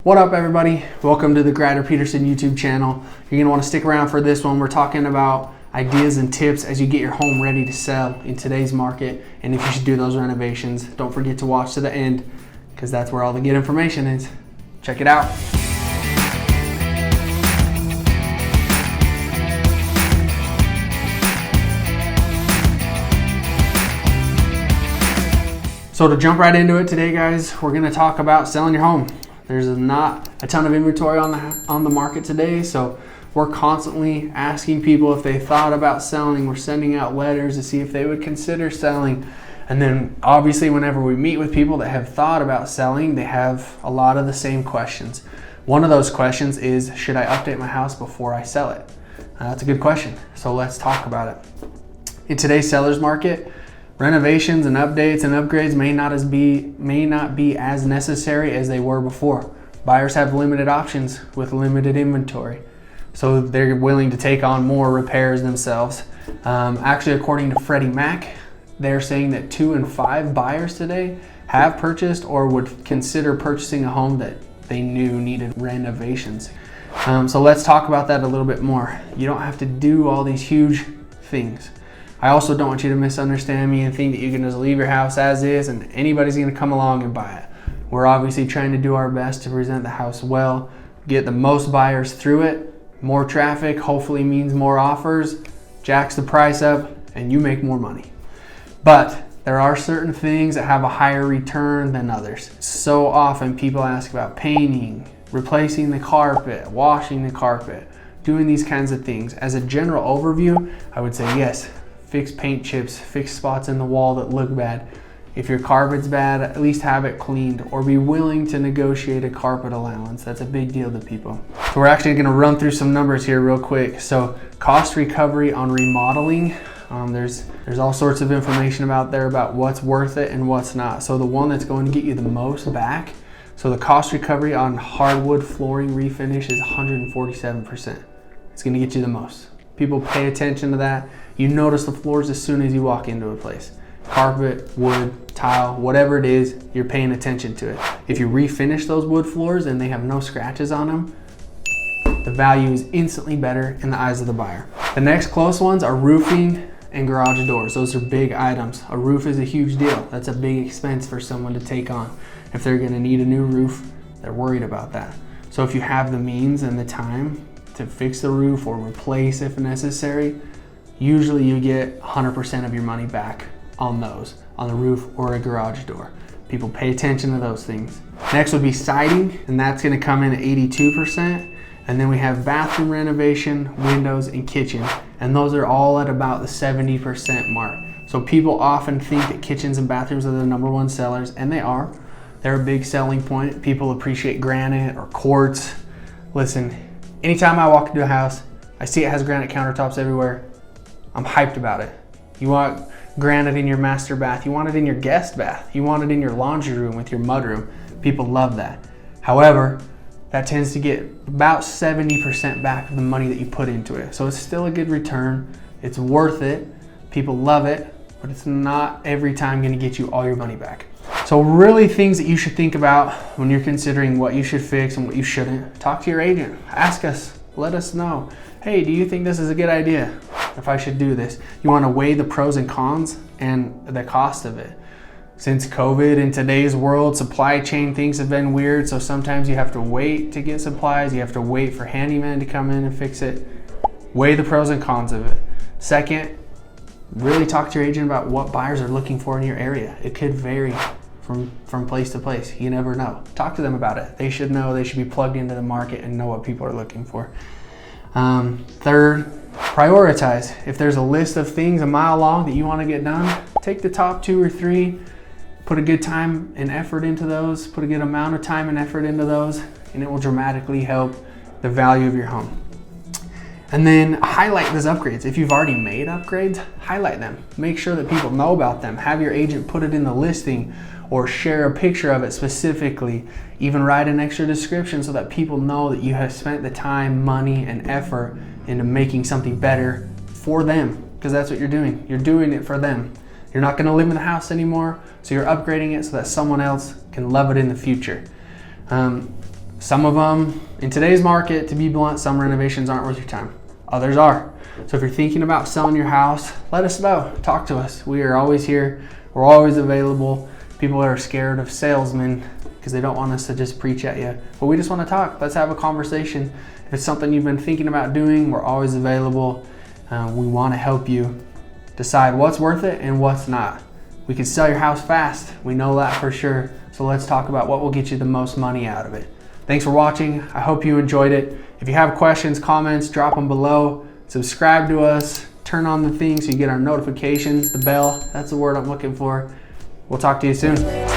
What up everybody? Welcome to the Grider Peterson YouTube channel. You're gonna wanna stick around for this one. We're talking about ideas and tips as you get your home ready to sell in today's market and if you should do those renovations. Don't forget to watch to the end because that's where all the good information is. Check it out. So to jump right into it today, guys, we're gonna talk about selling your home. There's not a ton of inventory on the market today, so we're constantly asking people if they thought about selling. We're sending out letters to see if they would consider selling. And then obviously whenever we meet with people that have thought about selling, they have a lot of the same questions. One of those questions is, should I update my house before I sell it? That's a good question, so let's talk about it. In today's seller's market, renovations and updates and upgrades may not be as necessary as they were before. Buyers have limited options with limited inventory, so they're willing to take on more repairs themselves. Actually, according to Freddie Mac, they're saying that 2 in 5 buyers today have purchased or would consider purchasing a home that they knew needed renovations. So let's talk about that a little bit more. You don't have to do all these huge things. I also don't want you to misunderstand me and think that you can just leave your house as is and anybody's gonna come along and buy it. We're obviously trying to do our best to present the house well, get the most buyers through it. More traffic hopefully means more offers, jacks the price up, and you make more money. But there are certain things that have a higher return than others. So often people ask about painting, replacing the carpet, washing the carpet, doing these kinds of things. As a general overview, I would say yes. Fix paint chips, fix spots in the wall that look bad. If your carpet's bad, at least have it cleaned or be willing to negotiate a carpet allowance. That's a big deal to people. So we're actually gonna run through some numbers here real quick. So cost recovery on remodeling, there's all sorts of information about there about what's worth it and what's not. So the one that's going to get you the most back, so the cost recovery on hardwood flooring refinish is 147%. It's gonna get you the most. People pay attention to that. You notice the floors as soon as you walk into a place. Carpet, wood, tile, whatever it is, you're paying attention to it. If you refinish those wood floors and they have no scratches on them, the value is instantly better in the eyes of the buyer. The next close ones are roofing and garage doors. Those are big items. A roof is a huge deal. That's a big expense for someone to take on. If they're gonna need a new roof, they're worried about that. So if you have the means and the time to fix the roof or replace if necessary, usually you get 100% of your money back on those, on the roof or a garage door. People pay attention to those things. Next would be siding, and that's gonna come in at 82%. And then we have bathroom renovation, windows, and kitchen. And those are all at about the 70% mark. So people often think that kitchens and bathrooms are the #1 sellers, and they are. They're a big selling point. People appreciate granite or quartz. Listen, anytime I walk into a house, I see it has granite countertops everywhere. I'm hyped about it. You want granite in your master bath, you want it in your guest bath, you want it in your laundry room with your mudroom. People love that. However, that tends to get about 70% back of the money that you put into it. So it's still a good return. It's worth it. People love it, but it's not every time gonna get you all your money back. So really things that you should think about when you're considering what you should fix and what you shouldn't. Talk to your agent, ask us, let us know. Hey, do you think this is a good idea? If I should do this. You wanna weigh the pros and cons and the cost of it. Since COVID in today's world, supply chain things have been weird, so sometimes you have to wait to get supplies, you have to wait for handyman to come in and fix it. Weigh the pros and cons of it. Second, really talk to your agent about what buyers are looking for in your area. It could vary from place to place. You never know. Talk to them about it. They should know, they should be plugged into the market and know what people are looking for. Third, prioritize. If there's a list of things a mile long that you want to get done, take the top 2 or 3, put a good time and effort into those, put a good amount of time and effort into those, and it will dramatically help the value of your home. And then highlight those upgrades. If you've already made upgrades, highlight them. Make sure that people know about them. Have your agent put it in the listing or share a picture of it specifically. Even write an extra description so that people know that you have spent the time, money, and effort into making something better for them, because that's what you're doing. You're doing it for them. You're not gonna live in the house anymore, so you're upgrading it so that someone else can love it in the future. Some of them, in today's market, to be blunt, some renovations aren't worth your time. Others are. So if you're thinking about selling your house, let us know. Talk to us. We are always here. We're always available. People are scared of salesmen because they don't want us to just preach at you. But we just want to talk. Let's have a conversation. If it's something you've been thinking about doing, we're always available. We want to help you decide what's worth it and what's not. We can sell your house fast. We know that for sure. So let's talk about what will get you the most money out of it. Thanks for watching. I hope you enjoyed it. If you have questions, comments, drop them below. Subscribe to us. Turn on the thing so you get our notifications, the bell. That's the word I'm looking for. We'll talk to you soon.